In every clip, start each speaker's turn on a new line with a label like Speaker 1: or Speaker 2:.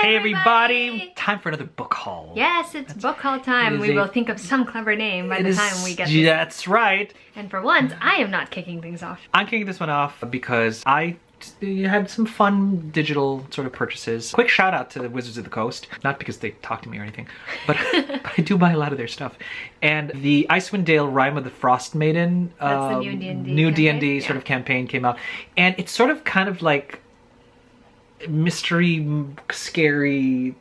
Speaker 1: Hey everybody! Time for another book haul.
Speaker 2: Yes, it's book haul time. We will think of some clever name by the time we get this.
Speaker 1: That's right.
Speaker 2: And for once, I am not kicking things off.
Speaker 1: I'm kicking this one off because I had some fun digital sort of purchases. Quick shout out to the Wizards of the Coast. Not because they talk to me or anything, but I do buy a lot of their stuff. And the Icewind Dale Rime of the Frost Maiden
Speaker 2: That's the new
Speaker 1: D&D sort of campaign came out. And it's sort of kind of like mystery, scary,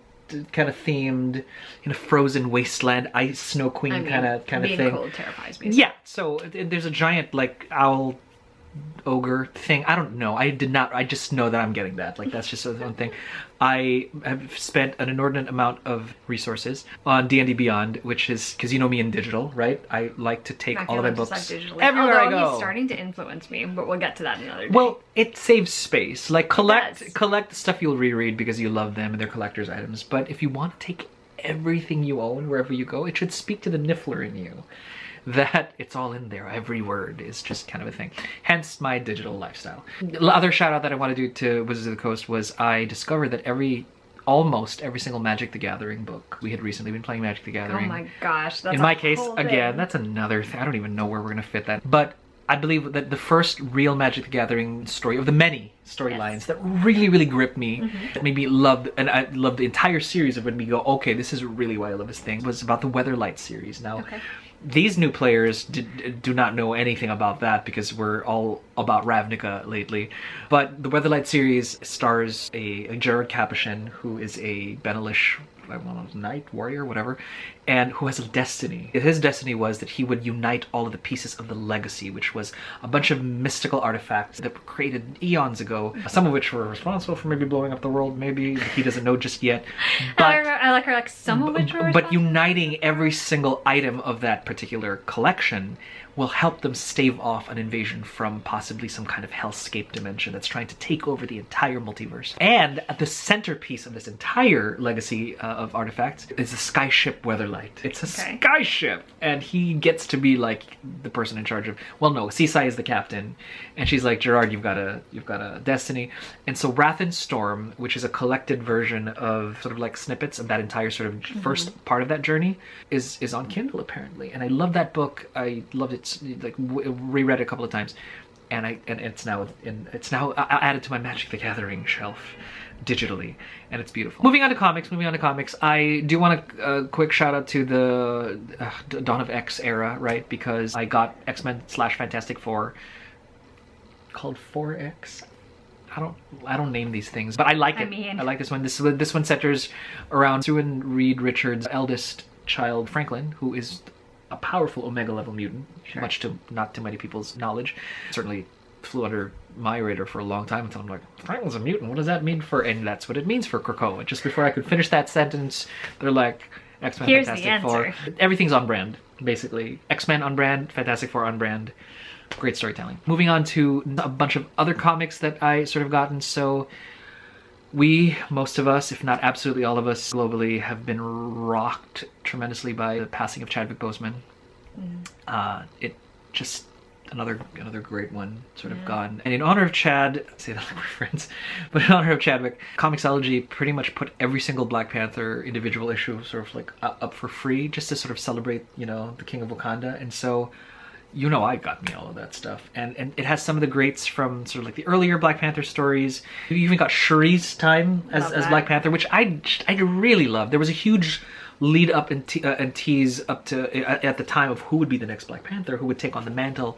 Speaker 1: kind of themed in a frozen wasteland, ice snow queen kind of thing.
Speaker 2: Being cold terrifies me.
Speaker 1: Yeah, so there's a giant like owl ogre thing. I don't know. I just know that I'm getting that. Like that's just one thing. I have spent an inordinate amount of resources on D&D Beyond, which is because you know me in digital, right? I like to take all of my books everywhere I go.
Speaker 2: He's starting to influence me, but we'll get to that another day.
Speaker 1: Well, it saves space. Like collect the stuff you'll reread because you love them and they're collector's items. But if you want to take everything you own wherever you go, it should speak to the Niffler in you. That it's all in there. Every word is just kind of a thing. Hence my digital lifestyle. The other shout out that I want to do to Wizards of the Coast was I discovered that almost every single Magic the Gathering book. We had recently been playing Magic the Gathering.
Speaker 2: Oh my gosh, that's
Speaker 1: in my case, again, that's another thing. I don't even know where we're going to fit that. But I believe that the first real Magic the Gathering story, of the many storylines that really, really gripped me, that made me love, and I loved the entire series of it, me go, okay, this is really why I love this thing, was about the Weatherlight series. Now, these new players do not know anything about that because we're all about Ravnica lately. But the Weatherlight series stars a Jared Capuchin, who is a Benelish, I don't know, knight, warrior, whatever, and who has a destiny. His destiny was that he would unite all of the pieces of the legacy, which was a bunch of mystical artifacts that were created eons ago, some of which were responsible for maybe blowing up the world, maybe he doesn't know just yet. But
Speaker 2: I like her, like some of which were
Speaker 1: but uniting every single item of that particular collection will help them stave off an invasion from possibly some kind of hellscape dimension that's trying to take over the entire multiverse. And at the centerpiece of this entire legacy of artifacts is the skyship Weatherlight. It's a skyship, and he gets to be like the person in charge of. Well, no, Seasai is the captain, and she's like, Gerard, you've got a destiny. And so Wrath and Storm, which is a collected version of sort of like snippets of that entire sort of first part of that journey, is on Kindle apparently, and I love that book. I loved it. Like reread it a couple of times, and it's now added to my Magic the Gathering shelf digitally, and it's beautiful. Moving on to comics, I do want a quick shout out to the Dawn of X era, right? Because I got X-Men / Fantastic Four called 4X. I don't name these things, but I like it. I like this one. This one centers around Sue and Reed Richards' eldest child, Franklin, who is a powerful Omega level mutant, much to not too many people's knowledge. Certainly flew under my radar for a long time until I'm like, Franklin's a mutant, what does that mean for, and that's what it means for Krakoa. Just before I could finish that sentence, they're like, X-Men, Fantastic Four. Everything's on brand, basically. X-Men on brand, Fantastic Four on brand. Great storytelling. Moving on to a bunch of other comics that I sort of gotten. So most of us, if not absolutely all of us globally, have been rocked tremendously by the passing of Chadwick Boseman. It just another great one sort of gone. And in honor of Chad, I say that like we're friends, but in honor of Chadwick, Comixology pretty much put every single Black Panther individual issue sort of like up for free, just to sort of celebrate, you know, the King of Wakanda. And so, you know, I got me all of that stuff, and it has some of the greats from sort of like the earlier Black Panther stories. You even got Shuri's time as Black Panther, which I really loved. There was a huge lead up and tease up to at the time of who would be the next Black Panther, who would take on the mantle.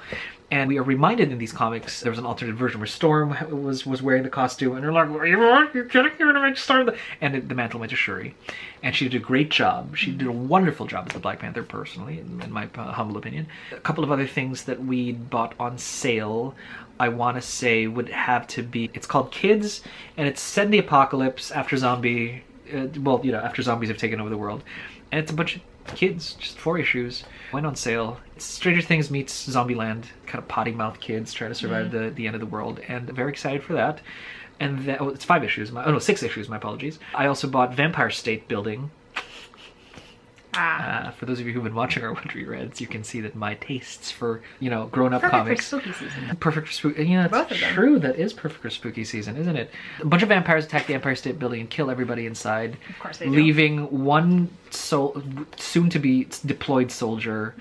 Speaker 1: And we are reminded in these comics, there was an alternate version where Storm was wearing the costume, and they're like, you're kidding? You're gonna make Storm and the mantle went to Shuri. And she did a great job. She did a wonderful job as the Black Panther, personally, in my humble opinion. A couple of other things that we bought on sale, I want to say would have to be, it's called Kids, and it's set in the apocalypse after after zombies have taken over the world. And it's a bunch of kids, just 4 issues. Went on sale. It's Stranger Things meets Zombieland, kind of potty mouth kids trying to survive the end of the world, and very excited for that. And then, it's 6 issues, my apologies. I also bought Vampire State Building. For those of you who've been watching our What We Reads, you can see that my tastes for, you know, grown-up
Speaker 2: Perfect
Speaker 1: comics.
Speaker 2: for spooky season.
Speaker 1: Perfect for spooky. You know,
Speaker 2: Both
Speaker 1: it's
Speaker 2: of them.
Speaker 1: true. That is perfect for spooky season, isn't it? A bunch of vampires attack the Empire State Building and kill everybody inside.
Speaker 2: Of course they do.
Speaker 1: Leaving one soon-to-be deployed soldier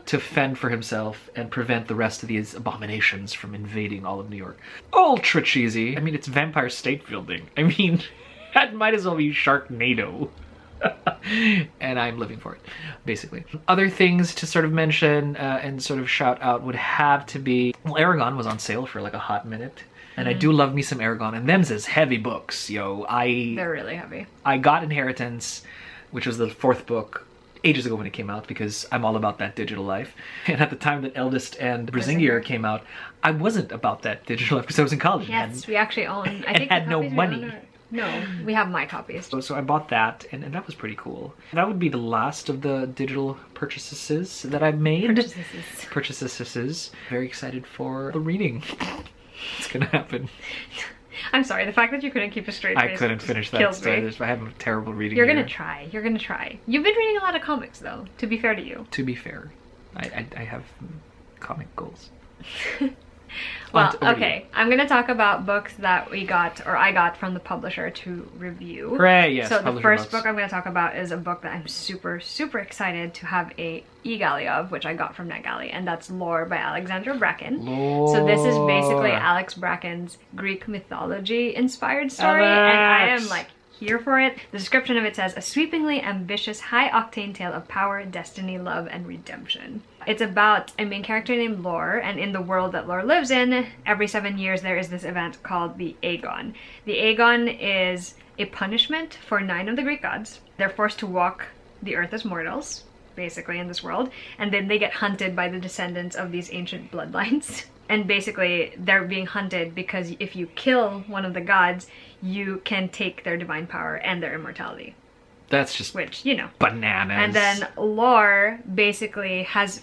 Speaker 1: to fend for himself and prevent the rest of these abominations from invading all of New York. Ultra cheesy. I mean, it's Vampire State Building. I mean, that might as well be Sharknado. And I'm living for it, basically. Other things to sort of mention and sort of shout out would have to be, well, Aragon was on sale for like a hot minute. And I do love me some Aragon, and them's is heavy books, yo.
Speaker 2: They're really heavy.
Speaker 1: I got Inheritance, which was the 4th book, ages ago when it came out, because I'm all about that digital life. And at the time that Eldest and Brisingir came out, I wasn't about that digital life because I was in college.
Speaker 2: Yes, we actually own. I think
Speaker 1: had no money.
Speaker 2: No, we have my copies.
Speaker 1: So I bought that, and that was pretty cool. That would be the last of the digital purchases that I've made. Purchases. Very excited for the reading. It's gonna happen.
Speaker 2: I'm sorry, the fact that you couldn't keep a straight face
Speaker 1: I couldn't finish that story. I have a terrible reading.
Speaker 2: You're gonna try. You're gonna try. You've been reading a lot of comics, though, to be fair to you.
Speaker 1: To be fair. I have comic goals.
Speaker 2: Well, okay. I'm going to talk about books that we got, or I got from the publisher to review.
Speaker 1: Hooray, yes.
Speaker 2: So the first book I'm going to talk about is a book that I'm super, super excited to have a e-galley of, which I got from NetGalley, and that's Lore by Alexandra Bracken.
Speaker 1: Lore.
Speaker 2: So this is basically Alex Bracken's Greek mythology inspired story, and I am like here for it. The description of it says, a sweepingly ambitious, high-octane tale of power, destiny, love, and redemption. It's about a main character named Lore, and in the world that Lore lives in, every 7 years there is this event called the Aegon. The Aegon is a punishment for 9 of the Greek gods. They're forced to walk the earth as mortals, basically, in this world, and then they get hunted by the descendants of these ancient bloodlines. And basically, they're being hunted because if you kill one of the gods, you can take their divine power and their immortality.
Speaker 1: That's just,
Speaker 2: which, you know,
Speaker 1: bananas.
Speaker 2: And then Lore basically has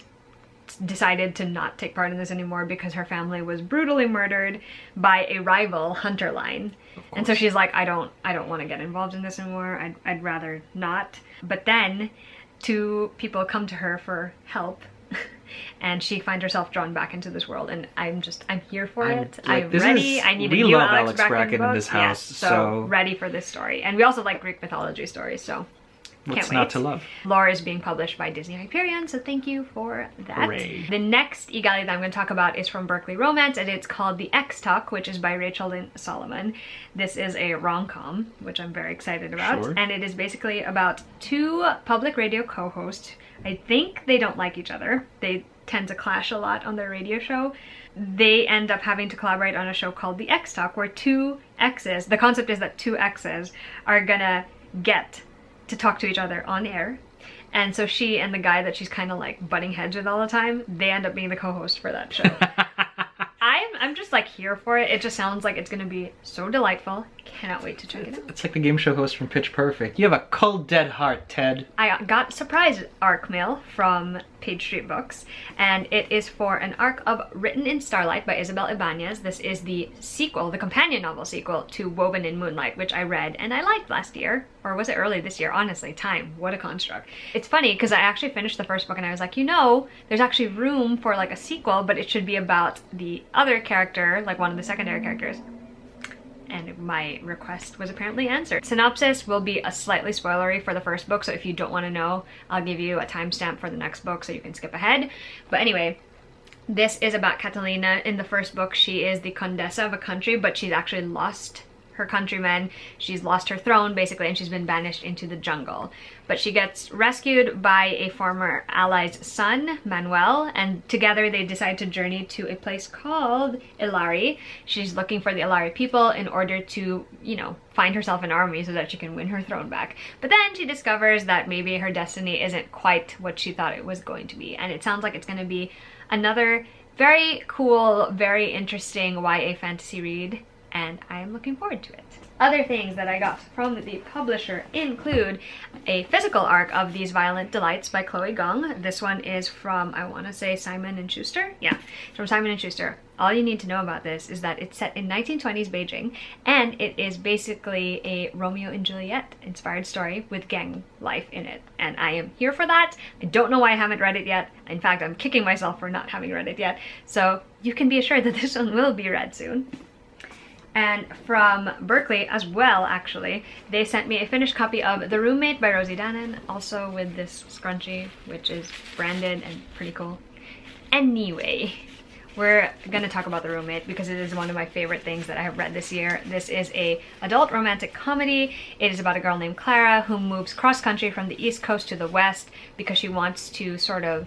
Speaker 2: decided to not take part in this anymore because her family was brutally murdered by a rival hunter line. And so she's like, I don't want to get involved in this anymore. I'd rather not. But then 2 people come to her for help. And she finds herself drawn back into this world, and I'm here for it. Like, I'm ready. I need a new Alex Bracken book.
Speaker 1: In this house,
Speaker 2: yes, so ready for this story. And we also like Greek mythology stories, so
Speaker 1: what's
Speaker 2: can't wait.
Speaker 1: not to love?
Speaker 2: Lore is being published by Disney Hyperion, so thank you for that.
Speaker 1: Hooray.
Speaker 2: The next e-galley that I'm going to talk about is from Berkeley Romance, and it's called The X-Talk, which is by Rachel Lynn Solomon. This is a rom-com, which I'm very excited about, and it is basically about 2 public radio co-hosts. I think they don't like each other. They tend to clash a lot on their radio show. They end up having to collaborate on a show called The X-Talk, where 2 exes, the concept is that 2 exes are gonna get to talk to each other on air. And so she and the guy that she's kind of like butting heads with all the time, they end up being the co-host for that show. I'm just like here for it. It just sounds like it's gonna be so delightful. Cannot wait to check it out.
Speaker 1: It's like the game show host from Pitch Perfect. You have a cold, dead heart, Ted.
Speaker 2: I got surprise arc mail from Page Street Books, and it is for an arc of Written in Starlight by Isabel Ibanez. This is the sequel, the companion novel sequel to Woven in Moonlight, which I read and I liked last year. Or was it early this year? Honestly, time. What a construct. It's funny because I actually finished the first book and I was like, you know, there's actually room for like a sequel, but it should be about the other character, like one of the secondary characters. And my request was apparently answered. Synopsis will be a slightly spoilery for the first book, so if you don't want to know, I'll give you a timestamp for the next book so you can skip ahead. But anyway, this is about Catalina. In the first book, she is the Condessa of a country, but she's actually lost her countrymen. She's lost her throne, basically, and she's been banished into the jungle. But she gets rescued by a former ally's son, Manuel, and together they decide to journey to a place called Ilari. She's looking for the Ilari people in order to, you know, find herself an army so that she can win her throne back. But then she discovers that maybe her destiny isn't quite what she thought it was going to be, and it sounds like it's going to be another very cool, very interesting YA fantasy read, and I'm looking forward to it. Other things that I got from the publisher include a physical arc of These Violent Delights by Chloe Gong. This one is from, I want to say, Simon & Schuster? Yeah, from Simon & Schuster. All you need to know about this is that it's set in 1920s Beijing, and it is basically a Romeo and Juliet inspired story with gang life in it. And I am here for that. I don't know why I haven't read it yet. In fact, I'm kicking myself for not having read it yet. So you can be assured that this one will be read soon. And from Berkeley as well, actually, they sent me a finished copy of The Roommate by Rosie Danan, also with this scrunchie, which is branded and pretty cool. Anyway, we're gonna talk about The Roommate because it is one of my favorite things that I have read this year. This is a adult romantic comedy. It is about a girl named Clara who moves cross-country from the East Coast to the West because she wants to sort of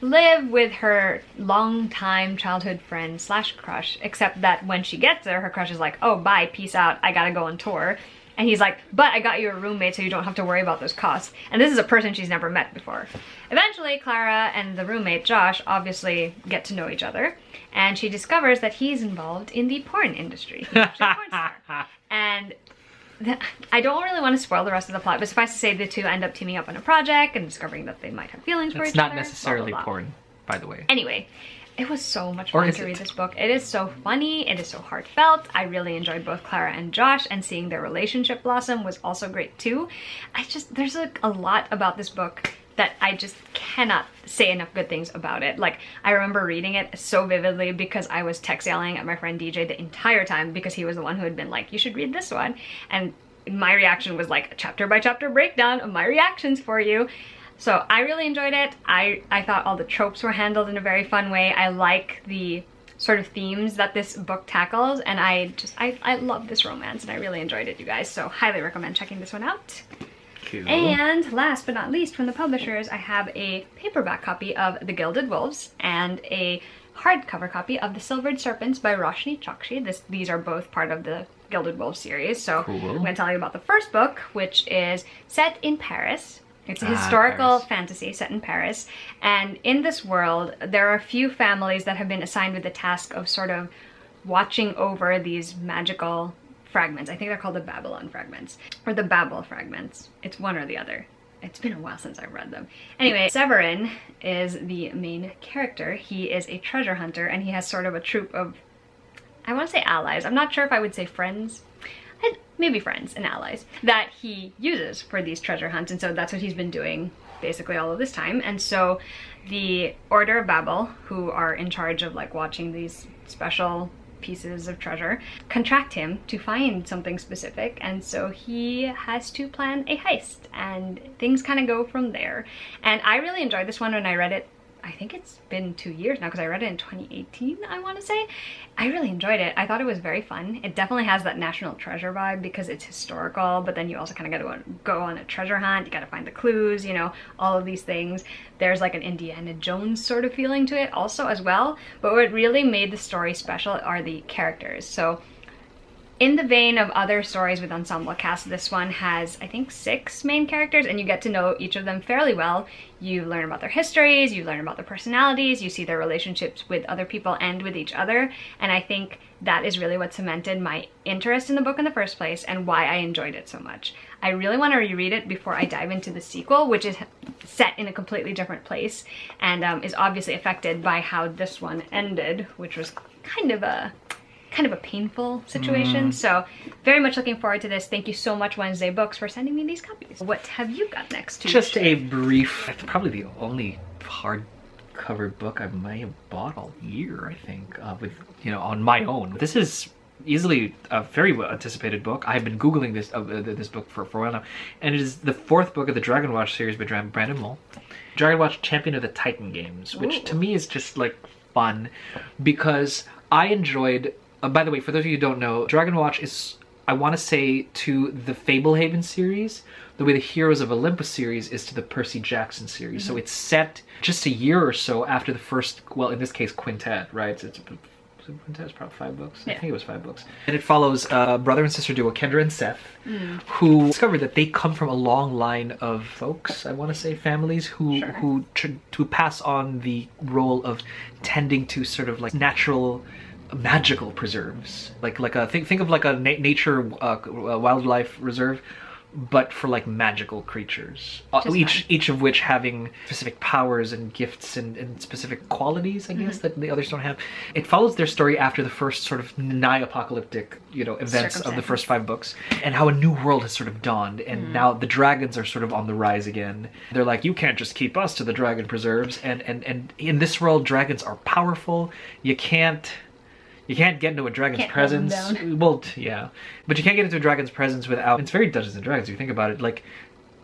Speaker 2: live with her longtime childhood friend slash crush, except that when she gets there, her crush is like, oh, bye, peace out, I gotta go on tour. And he's like, but I got you a roommate so you don't have to worry about those costs. And this is a person she's never met before. Eventually, Clara and the roommate, Josh, obviously get to know each other. And she discovers that he's involved in the porn industry. He's actually a porn star. And I don't really want to spoil the rest of the plot, but suffice to say the two end up teaming up on a project and discovering that they might have feelings for each other.
Speaker 1: It's not necessarily
Speaker 2: blah, blah, blah.
Speaker 1: porn, by the way.
Speaker 2: Anyway, it was so much fun to read this book. It is so funny, it is so heartfelt. I really enjoyed both Clara and Josh, and seeing their relationship blossom was also great too. There's like a lot about this book that I just cannot say enough good things about it. Like, I remember reading it so vividly because I was text yelling at my friend DJ the entire time because he was the one who had been like, you should read this one. And my reaction was like a chapter by chapter breakdown of my reactions for you. So I really enjoyed it. I thought all the tropes were handled in a very fun way. I like the sort of themes that this book tackles, and I love this romance and I really enjoyed it, you guys. So highly recommend checking this one out.
Speaker 1: Cool.
Speaker 2: And last but not least, from the publishers, I have a paperback copy of The Gilded Wolves and a hardcover copy of The Silvered Serpents by Roshni Chokshi. These are both part of the Gilded Wolves series. So
Speaker 1: cool.
Speaker 2: I'm going to tell you about the first book, which is set in Paris. It's a historical fantasy set in Paris. And in this world, there are a few families that have been assigned with the task of sort of watching over these magical fragments. I think they're called the Babylon fragments, or the Babel fragments. It's one or the other. It's been a while since I've read them. Anyway, Severin is the main character. He is a treasure hunter, and he has sort of a troop of, I want to say allies. I'm not sure if I would say friends. Maybe friends and allies that he uses for these treasure hunts. And so that's what he's been doing basically all of this time. And so the Order of Babel, who are in charge of like watching these special pieces of treasure, contract him to find something specific, and so he has to plan a heist, and things kind of go from there. And I really enjoyed this one when I read it. I think it's been 2 years now because I read it in 2018, I want to say. I really enjoyed it. I thought it was very fun. It definitely has that National Treasure vibe because it's historical, but then you also kind of got to go on a treasure hunt. You got to find the clues, you know, all of these things. There's like an Indiana Jones sort of feeling to it also as well. But what really made the story special are the characters. So in the vein of other stories with ensemble cast, this one has, I think, 6 main characters, and you get to know each of them fairly well. You learn about their histories, you learn about their personalities, you see their relationships with other people and with each other, and I think that is really what cemented my interest in the book in the first place and why I enjoyed it so much. I really want to reread it before I dive into the sequel, which is set in a completely different place and is obviously affected by how this one ended, which was kind of a painful situation. So very much looking forward to this. Thank you so much, Wednesday Books, for sending me these copies. What have you got next?
Speaker 1: Just a brief, it's probably the only hardcover book I might have bought all year, I think, with, you know, on my own. This is easily a very well anticipated book. I've been Googling this book for a while now, and it is the 4th book of the Dragon Watch series by Brandon Mull. Dragon Watch Champion of the Titan games, which to me is just like fun because I enjoyed. By the way, for those of you who don't know, Dragon Watch is, I want to say, to the Fablehaven series, the way the Heroes of Olympus series is to the Percy Jackson series. So it's set just a year or so after the first, well, in this case, quintet, right? Quintet's probably 5 books. Yeah. I think it was 5 books. And it follows brother and sister duo, Kendra and Seth, who discovered that they come from a long line of folks, I want to say, families who pass on the role of tending to sort of like natural magical preserves, like a think of like a nature wildlife reserve, but for like magical creatures, each of which having specific powers and gifts and specific qualities, I guess, that the others don't have. It follows their story after the first sort of nigh apocalyptic, events of the first 5 books, and how a new world has sort of dawned, and now the dragons are sort of on the rise again. They're like, you can't just keep us to the dragon preserves, and in this world, dragons are powerful. You can't get into a dragon's presence. Well, yeah, but you can't get into a dragon's presence without. It's very Dungeons and Dragons. If you think about it, like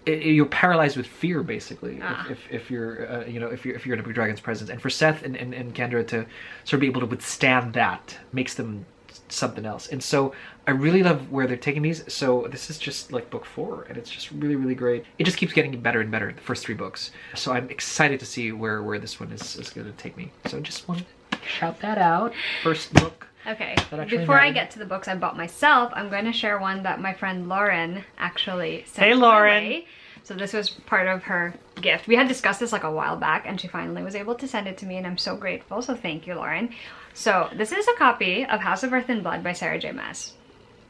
Speaker 1: you're paralyzed with fear, basically. If you're if you're in a dragon's presence, and for Seth and Kendra to sort of be able to withstand that makes them something else. And so I really love where they're taking these. So this is just like book 4, and it's just really, really great. It just keeps getting better and better, the first 3 books. So I'm excited to see where this one is going to take me. So just wanted to shout that out. First book.
Speaker 2: Okay, before I get to the books I bought myself, I'm going to share one that my friend Lauren actually sent.
Speaker 1: Hey, Lauren!
Speaker 2: My way. So this was part of her gift. We had discussed this like a while back, and she finally was able to send it to me, and I'm so grateful. So thank you, Lauren. So this is a copy of House of Earth and Blood by Sarah J. Maas.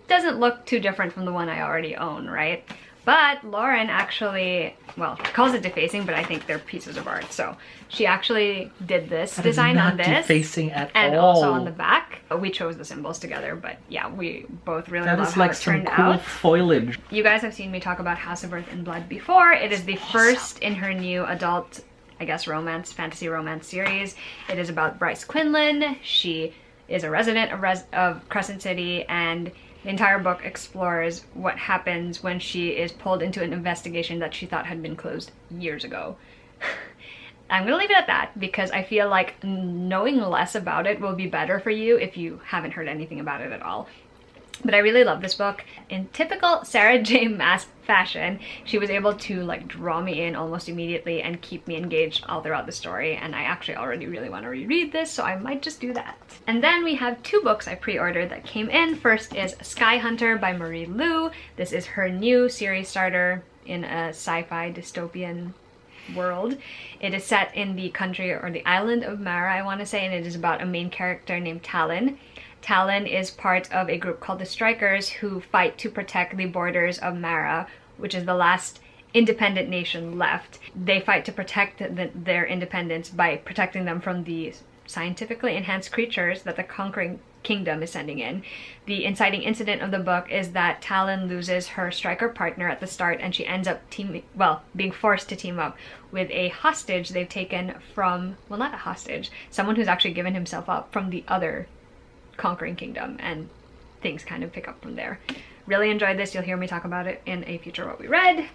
Speaker 2: Doesn't look too different from the one I already own, right? But Lauren actually, well, calls it defacing, but I think they're pieces of art. So she actually did this design on this.
Speaker 1: Defacing at all.
Speaker 2: And also on the back. We chose the symbols together, but yeah, we both really love how it turned out.
Speaker 1: That is like some cool foliage.
Speaker 2: You guys have seen me talk about House of Earth and Blood before. It is the first in her new adult, I guess, fantasy romance series. It is about Bryce Quinlan. She is a resident of Crescent City, and the entire book explores what happens when she is pulled into an investigation that she thought had been closed years ago. I'm gonna leave it at that because I feel like knowing less about it will be better for you if you haven't heard anything about it at all. But I really love this book. In typical Sarah J. Maas fashion, she was able to like draw me in almost immediately and keep me engaged all throughout the story, and I actually already really want to reread this, so I might just do that. And then we have 2 books I pre-ordered that came in. First is Sky Hunter by Marie Lu. This is her new series starter in a sci-fi dystopian world. It is set in the country or the island of Mara, I want to say, and it is about a main character named Talon. Talon is part of a group called the Strikers, who fight to protect the borders of Mara, which is the last independent nation left. They fight to protect their independence by protecting them from the scientifically enhanced creatures that the conquering kingdom is sending in. The inciting incident of the book is that Talon loses her striker partner at the start, and she ends up being forced to team up with a hostage they've taken from, well, not a hostage, someone who's actually given himself up from the other conquering kingdom, and things kind of pick up from there. Really enjoyed this. You'll hear me talk about it in a future What We Read.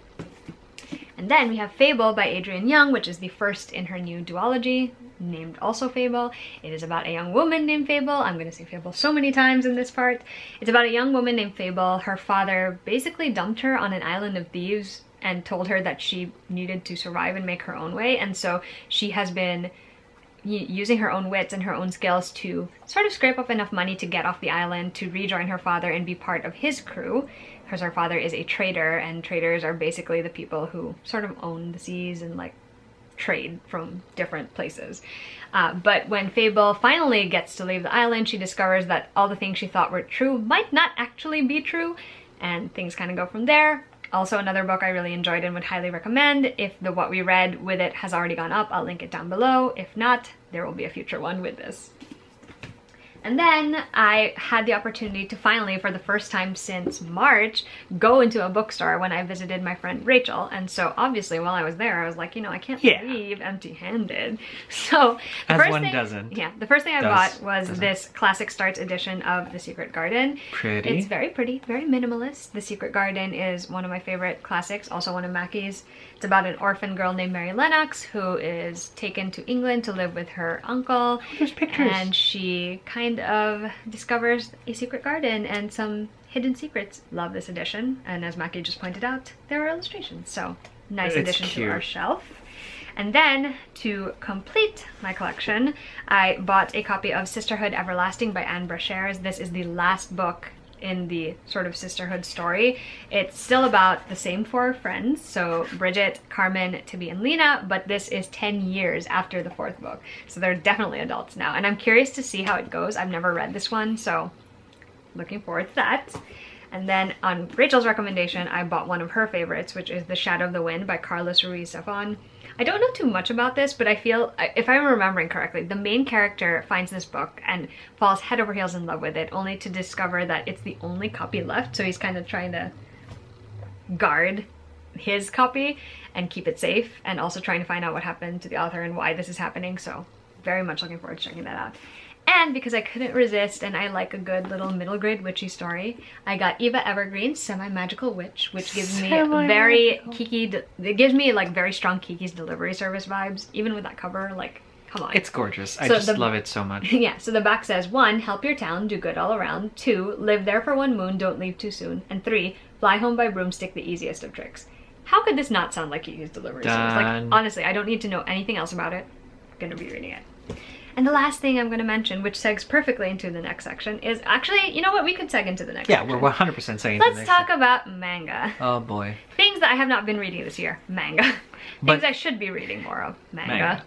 Speaker 2: And then we have Fable by Adrienne Young, which is the first in her new duology, named also Fable. It is about a young woman named Fable. I'm going to say Fable so many times in this part. It's about a young woman named Fable. Her father basically dumped her on an island of thieves and told her that she needed to survive and make her own way, and so she has been using her own wits and her own skills to sort of scrape up enough money to get off the island, to rejoin her father and be part of his crew, because her father is a trader, and traders are basically the people who sort of own the seas and like trade from different places. But when Fable finally gets to leave the island, she discovers that all the things she thought were true might not actually be true, and things kind of go from there. Also another book I really enjoyed and would highly recommend. If the What We Read with it has already gone up, I'll link it down below. If not, there will be a future one with this. And then I had the opportunity to finally, for the first time since March, go into a bookstore when I visited my friend Rachel. And so obviously while I was there, I was like, I can't leave empty-handed. So the first thing I bought was this Classic Starts edition of The Secret Garden.
Speaker 1: Pretty.
Speaker 2: It's very pretty, very minimalist. The Secret Garden is one of my favorite classics, also one of Mackie's. It's about an orphan girl named Mary Lennox who is taken to England to live with her uncle.
Speaker 1: There's pictures.
Speaker 2: And she kind of discovers a secret garden and some hidden secrets. Love this edition, and as Mackie just pointed out, there are illustrations, so nice addition to our shelf. And then to complete my collection, I bought a copy of Sisterhood Everlasting by Anne Brashares. This is the last book in the sort of sisterhood story. It's still about the same 4 friends, so Bridget, Carmen, Tibby, and Lena, but this is 10 years after the 4th book. So they're definitely adults now, and I'm curious to see how it goes. I've never read this one, so looking forward to that. And then on Rachel's recommendation, I bought one of her favorites, which is The Shadow of the Wind by Carlos Ruiz Zafón. I don't know too much about this, but I feel, if I'm remembering correctly, the main character finds this book and falls head over heels in love with it, only to discover that it's the only copy left, so he's kind of trying to guard his copy and keep it safe, and also trying to find out what happened to the author and why this is happening, so very much looking forward to checking that out. And because I couldn't resist and I like a good little middle grade witchy story, I got Eva Evergreen's Semi-Magical Witch, which gives me very Kiki, it gives me like very strong Kiki's Delivery Service vibes, even with that cover, like, come on.
Speaker 1: It's gorgeous. I just love it so much.
Speaker 2: Yeah, so the back says, 1, help your town, do good all around. 2, live there for 1 moon, don't leave too soon. And 3, fly home by broomstick, the easiest of tricks. How could this not sound like Kiki's Delivery Service? Like, honestly, I don't need to know anything else about it. I'm gonna be reading it. And the last thing I'm going to mention, which segs perfectly into the next section, is actually, you know what, we could seg into the next section.
Speaker 1: Yeah, we're 100% segging into the next
Speaker 2: Let's talk about manga.
Speaker 1: Oh boy.
Speaker 2: Things that I have not been reading this year. Manga. Things I should be reading more of. Manga.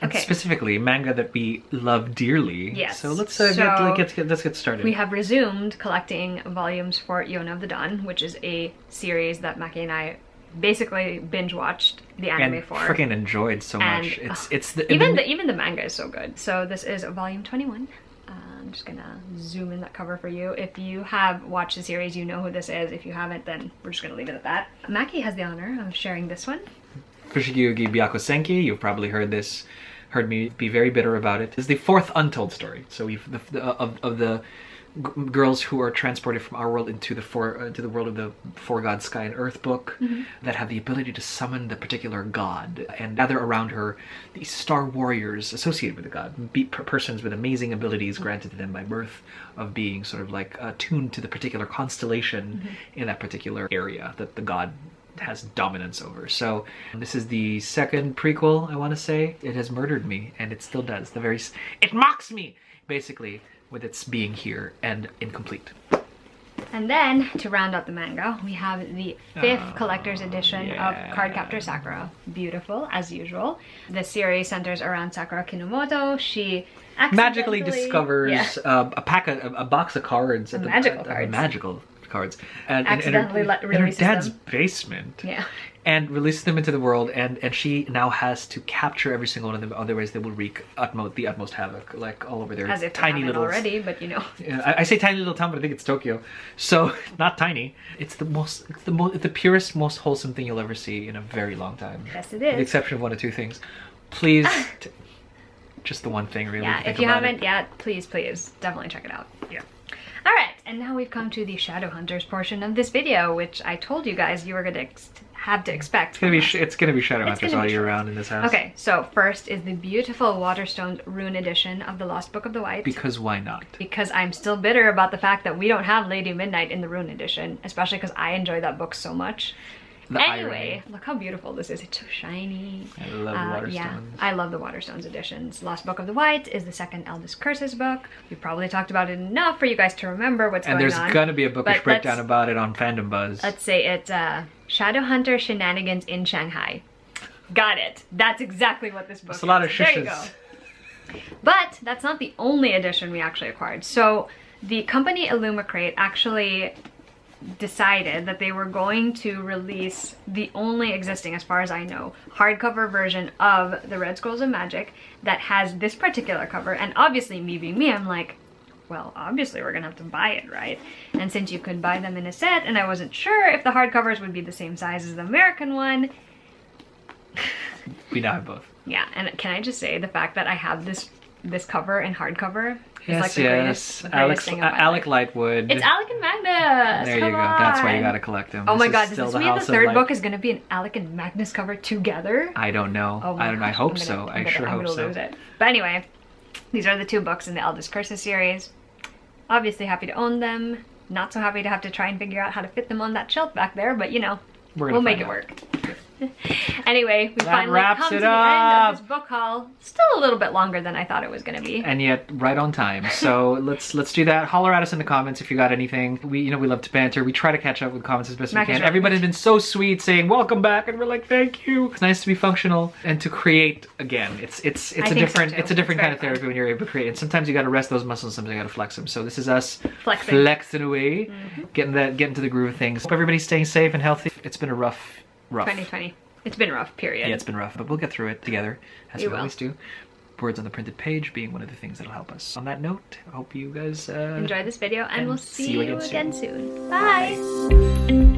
Speaker 1: And
Speaker 2: okay.
Speaker 1: Specifically, manga that we love dearly.
Speaker 2: Yes.
Speaker 1: So let's get started.
Speaker 2: We have resumed collecting volumes for Yona of the Dawn, which is a series that Maki and I basically binge watched the anime for.
Speaker 1: Freaking enjoyed so much.
Speaker 2: Even the manga is so good. So this is volume 21. I'm just gonna zoom in that cover for you. If you have watched the series, you know who this is. If you haven't, then we're just gonna leave it at that. Maki has the honor of sharing this one.
Speaker 1: Fushigi Byako Senki, you've probably heard me be very bitter about it. It's the 4th untold story. So of the girls who are transported from our world into the world of the Four Gods, Sky and Earth book, that have the ability to summon the particular god and gather around her these star warriors associated with the god, persons with amazing abilities granted to them by birth, of being sort of like attuned to the particular constellation in that particular area that the god has dominance over. So this is the 2nd prequel, I want to say. It has murdered me, and it still does. It mocks me, basically, with its being here and incomplete.
Speaker 2: And then, to round out the manga, we have the 5th collector's edition of Cardcaptor Sakura. Beautiful, as usual. The series centers around Sakura Kinomoto. She
Speaker 1: magically discovers a box of cards. Magical cards. And in her dad's basement.
Speaker 2: Yeah.
Speaker 1: And releases them into the world, and she now has to capture every single one of them, otherwise they will wreak the utmost havoc, like all over their
Speaker 2: as if
Speaker 1: tiny little
Speaker 2: already, but you know.
Speaker 1: I say tiny little town, but I think it's Tokyo, so not tiny. It's the purest, most wholesome thing you'll ever see in a very long time.
Speaker 2: Yes, it is.
Speaker 1: With the exception of 1 or 2 things. Please, just the one thing, really.
Speaker 2: Yeah, if you haven't yet, please, definitely check it out.
Speaker 1: Yeah.
Speaker 2: Alright, and now we've come to the Shadowhunters portion of this video, which I told you guys you were going to have to expect.
Speaker 1: It's gonna be Shadowhunters all year round in this house.
Speaker 2: Okay, so first is the beautiful Waterstones Rune edition of the Lost Book of the White.
Speaker 1: Because why not?
Speaker 2: Because I'm still bitter about the fact that we don't have Lady Midnight in the Rune edition, especially because I enjoy that book so much. Anyway, look how beautiful this is. It's so shiny.
Speaker 1: I love the Waterstones.
Speaker 2: Yeah, I love the Waterstones editions. Lost Book of the White is the 2nd Eldest Curses book. We probably talked about it enough for you guys to remember what's going on.
Speaker 1: And there's gonna be a bookish breakdown about it on Fandom Buzz.
Speaker 2: Let's say it's Shadowhunter Shenanigans in Shanghai. Got it. That's exactly what this book is.
Speaker 1: That's a lot of
Speaker 2: shushes. There you go. But that's not the only edition we actually acquired. So the company Illumicrate actually decided that they were going to release the only existing, as far as I know, hardcover version of the Red Scrolls of Magic that has this particular cover. And obviously, me being me, I'm like, well, obviously we're gonna have to buy it, right? And since you could buy them in a set, and I wasn't sure if the hardcovers would be the same size as the American one.
Speaker 1: We now have both.
Speaker 2: Yeah, and can I just say, the fact that I have this cover and hardcover is like the
Speaker 1: greatest thing of my
Speaker 2: life.
Speaker 1: Alec Lightwood.
Speaker 2: It's Alec and Magnus!
Speaker 1: There you go. That's why you gotta collect them.
Speaker 2: Oh my god, does this mean the 3rd book is gonna be an Alec and Magnus cover together?
Speaker 1: I don't know.
Speaker 2: Oh
Speaker 1: I don't know. I hope so. I sure hope so.
Speaker 2: Lose it. But anyway, these are the 2 books in the Eldest Curses series. Obviously happy to own them. Not so happy to have to try and figure out how to fit them on that shelf back there, but you know, we'll make it work. Anyway, we finally
Speaker 1: wraps
Speaker 2: come to
Speaker 1: it
Speaker 2: the
Speaker 1: up.
Speaker 2: end of this book haul. Still a little bit longer than I thought it was going to be.
Speaker 1: And yet right on time. So let's do that. Holler at us in the comments if you got anything. We love to banter. We try to catch up with comments as best we can. Everybody's been so sweet saying welcome back, and we're like, thank you. It's nice to be functional and to create again. It's a different kind of therapy when you're able to create. And sometimes you got to rest those muscles. Sometimes you got to flex them. So this is us flexing away, getting to the groove of things. Hope everybody's staying safe and healthy. It's been a rough
Speaker 2: 2020. It's been rough, period.
Speaker 1: Yeah, it's been rough, but we'll get through it together, as we always do. Words on the printed page being one of the things that'll help us. On that note, I hope you guys
Speaker 2: enjoy this video, and we'll see you
Speaker 1: again
Speaker 2: soon. Bye!